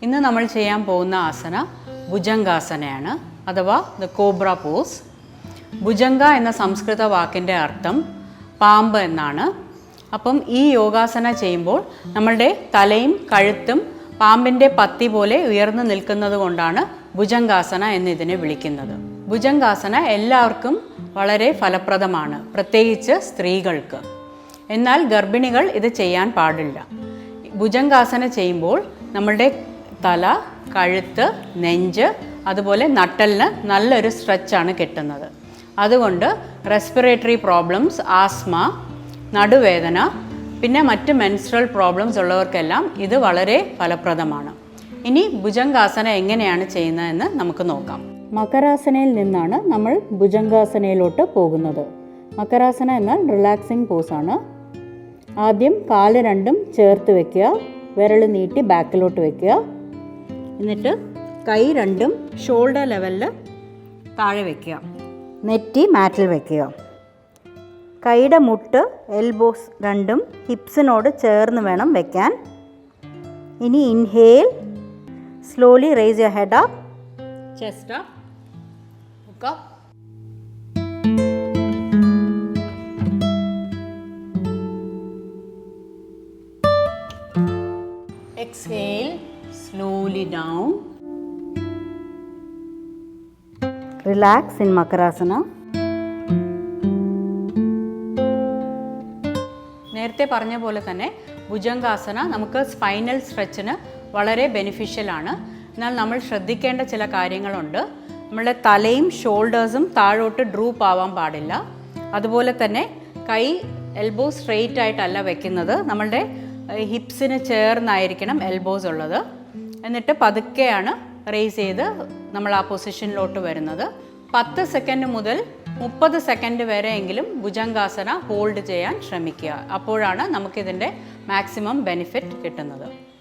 ഇന്ന് നമ്മൾ ചെയ്യാൻ പോകുന്ന ആസന ഭുജംഗാസനയാണ്, അഥവാ ദ കോബ്ര പോസ്. ഭുജംഗ എന്ന സംസ്കൃത വാക്കിൻ്റെ അർത്ഥം പാമ്പ് എന്നാണ്. അപ്പം ഈ യോഗാസന ചെയ്യുമ്പോൾ നമ്മളുടെ തലയും കഴുത്തും പാമ്പിൻ്റെ പത്തി പോലെ ഉയർന്നു നിൽക്കുന്നത് കൊണ്ടാണ് ഭുജംഗാസന എന്നിതിനെ വിളിക്കുന്നത്. ഭുജംഗാസന എല്ലാവർക്കും വളരെ ഫലപ്രദമാണ്, പ്രത്യേകിച്ച് സ്ത്രീകൾക്ക്. എന്നാൽ ഗർഭിണികൾ ഇത് ചെയ്യാൻ പാടില്ല. ഭുജംഗാസന ചെയ്യുമ്പോൾ നമ്മളുടെ തല, കഴുത്ത്, നെഞ്ച്, അതുപോലെ നട്ടലിന് നല്ലൊരു സ്ട്രെച്ചാണ് കിട്ടുന്നത്. അതുകൊണ്ട് റെസ്പിറേറ്ററി പ്രോബ്ലംസ്, ആസ്മ, നടുവേദന, പിന്നെ മറ്റ് മെൻസ്ട്രൽ പ്രോബ്ലംസ് ഉള്ളവർക്കെല്ലാം ഇത് വളരെ ഫലപ്രദമാണ്. ഇനി ഭുജംഗാസന എങ്ങനെയാണ് ചെയ്യുന്നതെന്ന് നമുക്ക് നോക്കാം. മകരാസനയിൽ നിന്നാണ് നമ്മൾ ഭുജംഗാസനയിലോട്ട് പോകുന്നത്. മകരാസന എന്നാൽ റിലാക്സിങ് പോസാണ്. ആദ്യം കാല് രണ്ടും ചേർത്ത് വെക്കുക, വിരൽ നീട്ടി ബാക്കിലോട്ട് വെക്കുക. എന്നിട്ട് കൈ രണ്ടും ഷോൾഡർ ലെവലിൽ താഴെ വെക്കുക. നെറ്റി മാറ്റിൽ വെക്കുക. കൈയുടെ മുട്ട്, എൽബോസ് രണ്ടും ഹിപ്സിനോട് ചേർന്ന് വേണം വെക്കാൻ. ഇനി inhale, slowly raise your head up, chest up, hook up. Exhale slowly down. Relax in Makarasana. നേരത്തെ പറഞ്ഞ പോലെ തന്നെ ഭുജംഗാസന നമുക്ക് സ്പൈനൽ സ്ട്രെച്ചിന് വളരെ ബെനിഫിഷ്യലാണ്. എന്നാൽ നമ്മൾ ശ്രദ്ധിക്കേണ്ട ചില കാര്യങ്ങളുണ്ട്. നമ്മളുടെ തലയും ഷോൾഡേഴ്സും താഴോട്ട് ഡ്രൂപ്പ് ആവാൻ പാടില്ല. അതുപോലെ തന്നെ കൈ എൽബോ സ്ട്രെയിറ്റ് ആയിട്ടല്ല വെക്കുന്നത്, നമ്മളുടെ ഹിപ്സിന് ചേർന്നായിരിക്കണം എൽബോസ് ഉള്ളത്. എന്നിട്ട് പതുക്കെയാണ് റേസ് ചെയ്ത് നമ്മൾ ആ പൊസിഷനിലോട്ട് വരുന്നത്. 10 സെക്കൻഡ് മുതൽ 30 സെക്കൻഡ് വരെയെങ്കിലും ഭുജംഗാസന ഹോൾഡ് ചെയ്യാൻ ശ്രമിക്കുക. അപ്പോഴാണ് നമുക്കിതിൻ്റെ മാക്സിമം ബെനിഫിറ്റ് കിട്ടുന്നത്.